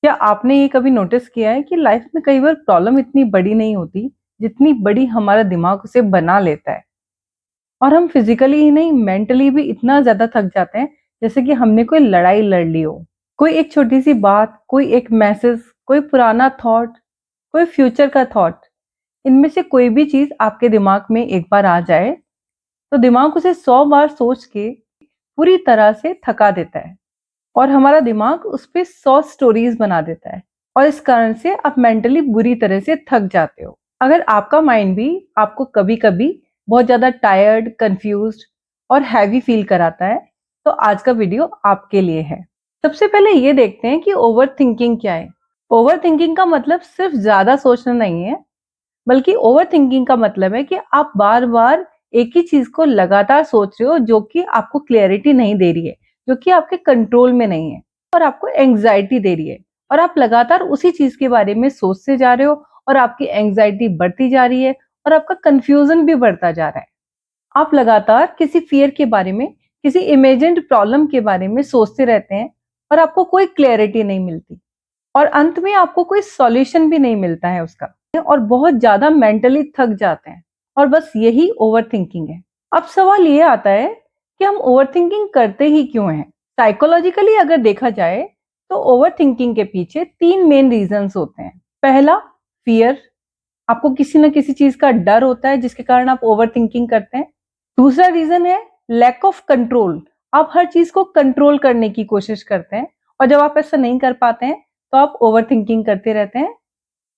क्या आपने ये कभी नोटिस किया है कि लाइफ में कई बार प्रॉब्लम इतनी बड़ी नहीं होती जितनी बड़ी हमारा दिमाग उसे बना लेता है। और हम फिजिकली ही नहीं मेंटली भी इतना ज्यादा थक जाते हैं जैसे कि हमने कोई लड़ाई लड़ ली हो। कोई एक छोटी सी बात, कोई एक मैसेज, कोई पुराना थॉट, कोई फ्यूचर का थॉट, इनमें से कोई भी चीज आपके दिमाग में एक बार आ जाए तो दिमाग उसे 100 बार सोच के पूरी तरह से थका देता है। और हमारा दिमाग उस पे 100 स्टोरीज बना देता है और इस कारण से आप मेंटली बुरी तरह से थक जाते हो। अगर आपका माइंड भी आपको कभी कभी बहुत ज्यादा टायर्ड, कंफ्यूज्ड और हैवी फील कराता है तो आज का वीडियो आपके लिए है। सबसे पहले ये देखते हैं कि ओवर थिंकिंग क्या है। ओवर थिंकिंग का मतलब सिर्फ ज्यादा सोचना नहीं है, बल्कि ओवर थिंकिंग का मतलब है कि आप बार बार एक ही चीज को लगातार सोच रहे हो जो कि आपको क्लैरिटी नहीं दे रही है, जो कि आपके कंट्रोल में नहीं है और आपको एंग्जाइटी दे रही है। और आप लगातार उसी चीज के बारे में सोचते जा रहे हो और आपकी एंग्जाइटी बढ़ती जा रही है और आपका कंफ्यूजन भी बढ़ता जा रहा है। आप लगातार किसी फियर के बारे में, किसी इमेजिन्ड प्रॉब्लम के बारे में सोचते रहते हैं और आपको कोई क्लैरिटी नहीं मिलती और अंत में आपको कोई सॉल्यूशन भी नहीं मिलता है उसका, और बहुत ज्यादा मेंटली थक जाते हैं। और बस यही ओवर थिंकिंग है। अब सवाल ये आता है कि हम ओवर थिंकिंग करते ही क्यों हैं। साइकोलॉजिकली अगर देखा जाए तो ओवर थिंकिंग के पीछे 3 मेन रीजंस होते हैं। पहला, फियर। आपको किसी न किसी चीज का डर होता है जिसके कारण आप ओवर थिंकिंग करते हैं। दूसरा रीजन है लैक ऑफ कंट्रोल। आप हर चीज को कंट्रोल करने की कोशिश करते हैं और जब आप ऐसा नहीं कर पाते हैं तो आप ओवर थिंकिंग करते रहते हैं।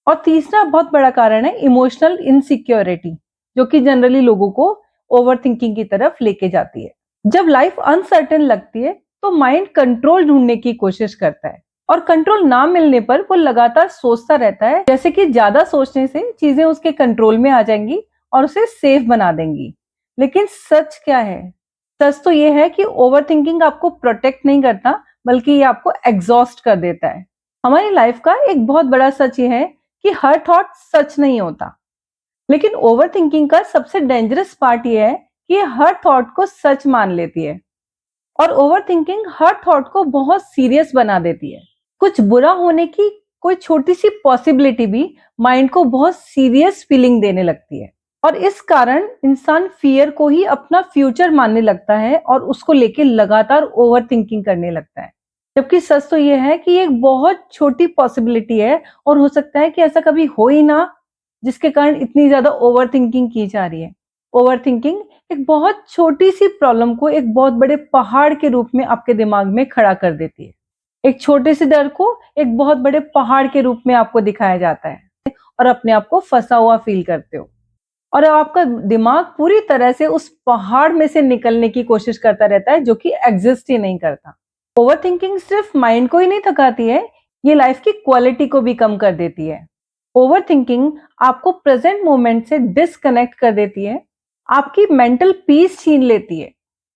और तीसरा बहुत बड़ा कारण है इमोशनल इनसिक्योरिटी, जो कि जनरली लोगों को ओवर थिंकिंग की तरफ लेके जाती है। जब लाइफ अनसर्टेन लगती है तो माइंड कंट्रोल ढूंढने की कोशिश करता है और कंट्रोल ना मिलने पर वो लगातार सोचता रहता है, जैसे कि ज्यादा सोचने से चीजें उसके कंट्रोल में आ जाएंगी और उसे सेफ बना देंगी। लेकिन सच क्या है? सच तो ये है कि ओवर थिंकिंग आपको प्रोटेक्ट नहीं करता, बल्कि ये आपको एग्जॉस्ट कर देता है। हमारी लाइफ का एक बहुत बड़ा सच ये है कि हर थॉट सच नहीं होता। लेकिन ओवर थिंकिंग का सबसे डेंजरस पार्ट ये है कि ये हर थॉट को सच मान लेती है और ओवर थिंकिंग हर थॉट को बहुत सीरियस बना देती है। कुछ बुरा होने की कोई छोटी सी पॉसिबिलिटी भी माइंड को बहुत सीरियस फीलिंग देने लगती है और इस कारण इंसान फियर को ही अपना फ्यूचर मानने लगता है और उसको लेके लगातार ओवर थिंकिंग करने लगता है। जबकि सच तो यह है कि एक बहुत छोटी पॉसिबिलिटी है और हो सकता है कि ऐसा कभी हो ही ना, जिसके कारण इतनी ज्यादा ओवर थिंकिंग की जा रही है। ओवर थिंकिंग एक बहुत छोटी सी प्रॉब्लम को एक बहुत बड़े पहाड़ के रूप में आपके दिमाग में खड़ा कर देती है। एक छोटे से डर को एक बहुत बड़े पहाड़ के रूप में आपको दिखाया जाता है और अपने आप को फंसा हुआ फील करते हो और आपका दिमाग पूरी तरह से उस पहाड़ में से निकलने की कोशिश करता रहता है, जो कि एग्जिस्ट ही नहीं करता। ओवर थिंकिंग सिर्फ माइंड को ही नहीं थकाती है, ये लाइफ की क्वालिटी को भी कम कर देती है। ओवर थिंकिंग आपको प्रेजेंट मोमेंट से डिस्कनेक्ट कर देती है, आपकी मेंटल पीस छीन लेती है।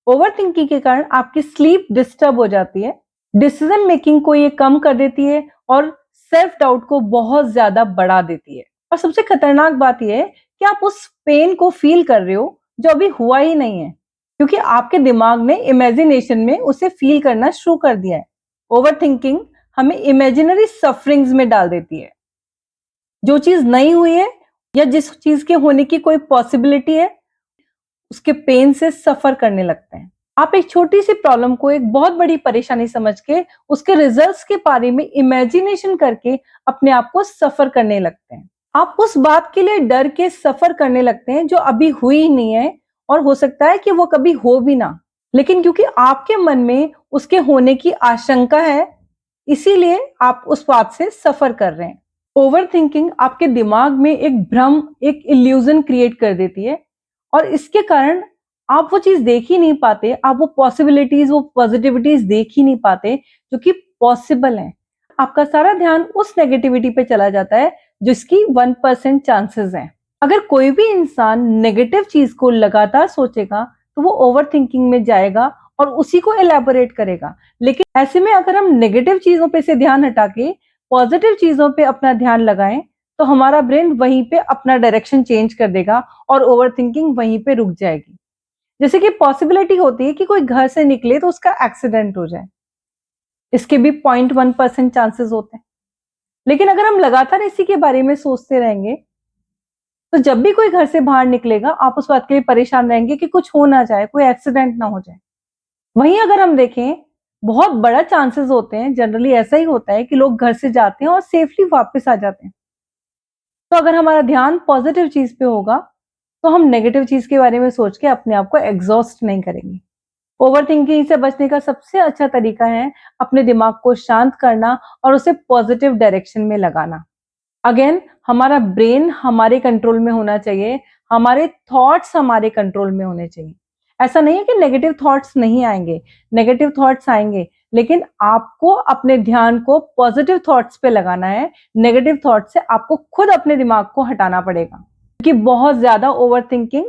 ओवर थिंकिंग के कारण आपकी स्लीप डिस्टर्ब हो जाती है, डिसीजन मेकिंग को ये कम कर देती है और सेल्फ डाउट को बहुत ज्यादा बढ़ा देती है। और सबसे खतरनाक बात यह है कि आप उस पेन को फील कर रहे हो जो अभी हुआ ही नहीं है, क्योंकि आपके दिमाग ने इमेजिनेशन में उसे फील करना शुरू कर दिया है। ओवर थिंकिंग हमें इमेजिनरी सफरिंग्स में डाल देती है। जो चीज नहीं हुई है या जिस चीज के होने की कोई पॉसिबिलिटी है, उसके पेन से सफर करने लगते हैं। आप एक छोटी सी प्रॉब्लम को एक बहुत बड़ी परेशानी समझ के उसके रिजल्ट्स के बारे में इमेजिनेशन करके अपने आप को सफर करने लगते हैं। आप उस बात के लिए डर के सफर करने लगते हैं जो अभी हुई ही नहीं है और हो सकता है कि वो कभी हो भी ना, लेकिन क्योंकि आपके मन में उसके होने की आशंका है, इसीलिए आप उस बात से सफर कर रहे हैं। ओवर थिंकिंग आपके दिमाग में एक भ्रम, एक इल्यूजन क्रिएट कर देती है और इसके कारण आप वो चीज देख ही नहीं पाते, आप वो पॉसिबिलिटीज, वो पॉजिटिविटीज देख ही नहीं पाते जो कि पॉसिबल है। आपका सारा ध्यान उस नेगेटिविटी पे चला जाता है जिसकी 1% चांसेस हैं। अगर कोई भी इंसान नेगेटिव चीज को लगातार सोचेगा तो वो ओवर थिंकिंग में जाएगा और उसी को एलैबोरेट करेगा। लेकिन ऐसे में अगर हम नेगेटिव चीजों पे से ध्यान हटा के पॉजिटिव चीजों पे अपना ध्यान लगाएं तो हमारा ब्रेन वहीं पे अपना डायरेक्शन चेंज कर देगा और ओवर थिंकिंग वहीं पे रुक जाएगी। जैसे कि पॉसिबिलिटी होती है कि कोई घर से निकले तो उसका एक्सीडेंट हो जाए, इसके भी 0.1% चांसेस होते हैं। लेकिन अगर हम लगातार इसी के बारे में सोचते रहेंगे, तो जब भी कोई घर से बाहर निकलेगा, आप उस बात के लिए परेशान रहेंगे कि कुछ हो ना जाए, कोई एक्सीडेंट ना हो जाए। वहीं अगर हम देखें, बहुत बड़ा चांसेस होते हैं, जनरली ऐसा ही होता है कि लोग घर से जाते हैं और सेफली वापस आ जाते हैं। तो अगर हमारा ध्यान पॉजिटिव चीज पे होगा, तो हम नेगेटिव चीज के बारे में सोच के अपने आप को एग्जॉस्ट नहीं करेंगे। ओवरथिंकिंग से बचने का सबसे अच्छा तरीका है अपने दिमाग को शांत करना और उसे पॉजिटिव डायरेक्शन में लगाना। अगेन, हमारा ब्रेन हमारे कंट्रोल में होना चाहिए, हमारे थॉट्स हमारे कंट्रोल में होने चाहिए। ऐसा नहीं है कि नेगेटिव थॉट्स नहीं आएंगे, नेगेटिव थॉट्स आएंगे, लेकिन आपको अपने ध्यान को पॉजिटिव थॉट्स पे लगाना है। नेगेटिव थॉट्स से आपको खुद अपने दिमाग को हटाना पड़ेगा, क्योंकि बहुत ज्यादा ओवरथिंकिंग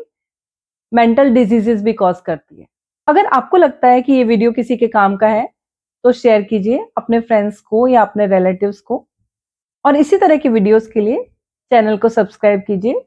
मेंटल डिजीजेस भी कॉज करती है। अगर आपको लगता है कि ये वीडियो किसी के काम का है, तो शेयर कीजिए अपने फ्रेंड्स को या अपने रिलेटिव्स को, और इसी तरह की वीडियोस के लिए चैनल को सब्सक्राइब कीजिए।